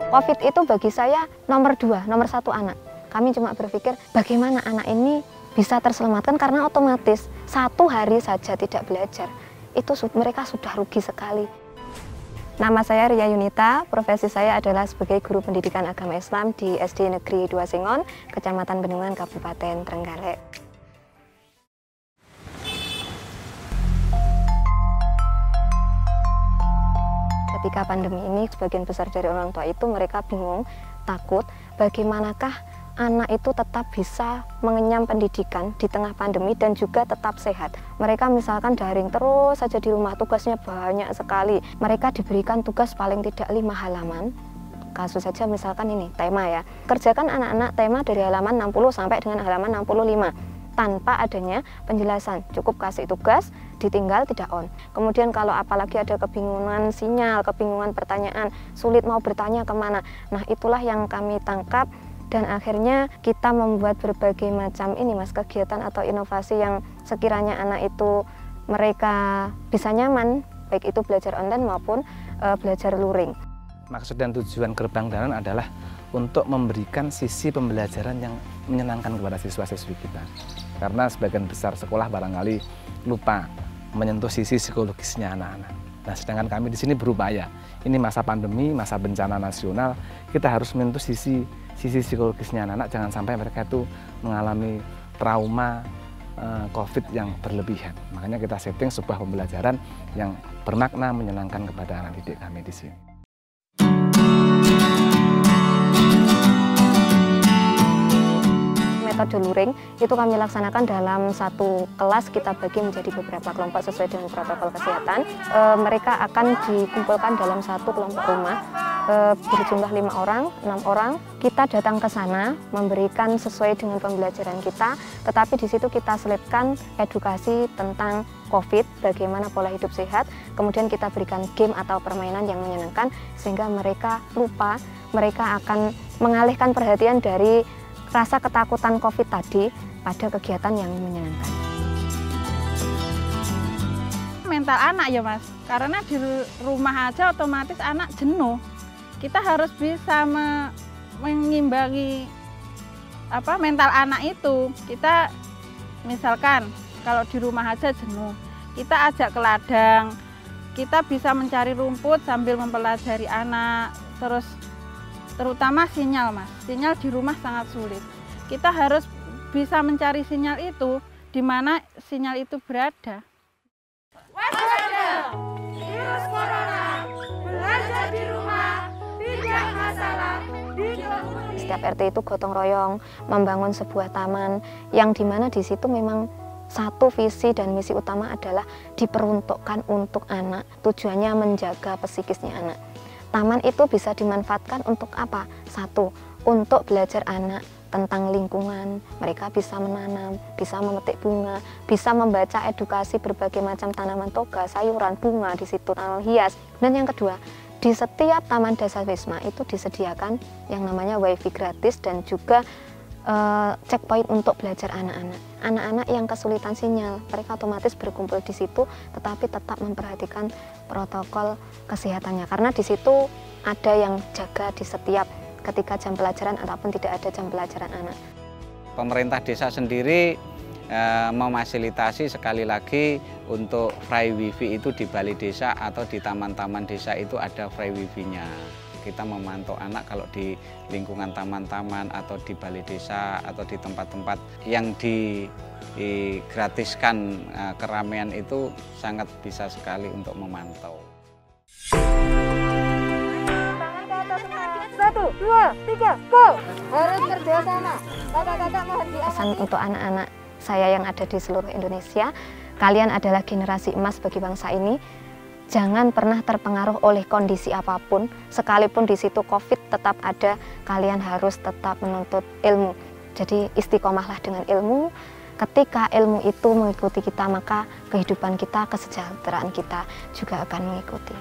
COVID itu bagi saya nomor 2, nomor 1 anak. Kami cuma berpikir bagaimana anak ini bisa terselamatkan karena otomatis 1 hari saja tidak belajar, itu mereka sudah rugi sekali. Nama saya Ria Yunita, profesi saya adalah sebagai guru pendidikan agama Islam di SD Negeri 2 Sengon, Kecamatan Bendungan, Kabupaten Trenggalek. Ketika pandemi ini, sebagian besar dari orang tua itu mereka bingung, takut bagaimanakah anak itu tetap bisa mengenyam pendidikan di tengah pandemi dan juga tetap sehat. Mereka misalkan daring terus saja di rumah, tugasnya banyak sekali. Mereka diberikan tugas paling tidak 5 halaman. Kasus saja misalkan ini, tema ya. Kerjakan anak-anak tema dari halaman 60 sampai dengan halaman 65. Tanpa adanya penjelasan, cukup kasih tugas, ditinggal tidak on. Kemudian kalau apalagi ada kebingungan sinyal, kebingungan pertanyaan, sulit mau bertanya kemana. Nah itulah yang kami tangkap dan akhirnya kita membuat berbagai macam ini mas, kegiatan atau inovasi yang sekiranya anak itu mereka bisa nyaman, baik itu belajar online maupun belajar luring. Maksud dan tujuan Gerbang Danan adalah untuk memberikan sisi pembelajaran yang menyenangkan kepada siswa-siswi kita. Karena sebagian besar sekolah barangkali lupa menyentuh sisi psikologisnya anak-anak. Nah, sedangkan kami di sini berupaya. Ini masa pandemi, masa bencana nasional, kita harus menyentuh sisi psikologisnya anak-anak. Jangan sampai mereka itu mengalami trauma COVID yang berlebihan. Makanya kita setting sebuah pembelajaran yang bermakna, menyenangkan kepada anak didik kami di sini. Metode luring itu kami laksanakan dalam satu kelas, kita bagi menjadi beberapa kelompok sesuai dengan protokol kesehatan. Mereka akan dikumpulkan dalam satu kelompok rumah berjumlah 5 orang, 6 orang. Kita datang ke sana memberikan sesuai dengan pembelajaran kita, tetapi di situ kita selipkan edukasi tentang COVID, bagaimana pola hidup sehat. Kemudian kita berikan game atau permainan yang menyenangkan sehingga mereka lupa, mereka akan mengalihkan perhatian dari rasa ketakutan COVID tadi pada kegiatan yang menyenangkan. Mental anak ya mas, karena di rumah aja otomatis anak jenuh. Kita harus bisa mengimbangi mental anak itu. Kita misalkan kalau di rumah aja jenuh, kita ajak ke ladang, kita bisa mencari rumput sambil mempelajari anak, terutama sinyal mas, sinyal di rumah sangat sulit. Kita harus bisa mencari sinyal itu, di mana sinyal itu berada. Waspada, virus corona, belajar di rumah, tidak masalah. Setiap RT itu gotong royong, membangun sebuah taman, yang dimana di situ memang satu visi dan misi utama adalah diperuntukkan untuk anak, tujuannya menjaga psikisnya anak. Taman itu bisa dimanfaatkan untuk apa? 1, untuk belajar anak tentang lingkungan, mereka bisa menanam, bisa memetik bunga, bisa membaca edukasi berbagai macam tanaman toga, sayuran, bunga, di situ tanaman hias. Dan yang kedua, di setiap Taman Desa Wisma itu disediakan yang namanya wifi gratis dan juga checkpoint untuk belajar anak-anak. Anak-anak yang kesulitan sinyal, mereka otomatis berkumpul di situ, tetapi tetap memperhatikan protokol kesehatannya. Karena di situ ada yang jaga di setiap ketika jam pelajaran ataupun tidak ada jam pelajaran anak. Pemerintah desa sendiri memfasilitasi sekali lagi untuk free wifi itu di balai desa atau di taman-taman desa itu ada free wifi-nya. Kita memantau anak kalau di lingkungan taman-taman atau di balai desa atau di tempat-tempat yang digratiskan keramaian itu sangat bisa sekali untuk memantau. 1, 2, 3, go! Harus kerjasama. Kakak-kakak mohon Pesan untuk anak-anak saya yang ada di seluruh Indonesia, kalian adalah generasi emas bagi bangsa ini. Jangan pernah terpengaruh oleh kondisi apapun, sekalipun di situ COVID tetap ada, kalian harus tetap menuntut ilmu. Jadi istiqomahlah dengan ilmu. Ketika ilmu itu mengikuti kita, maka kehidupan kita, kesejahteraan kita juga akan mengikuti.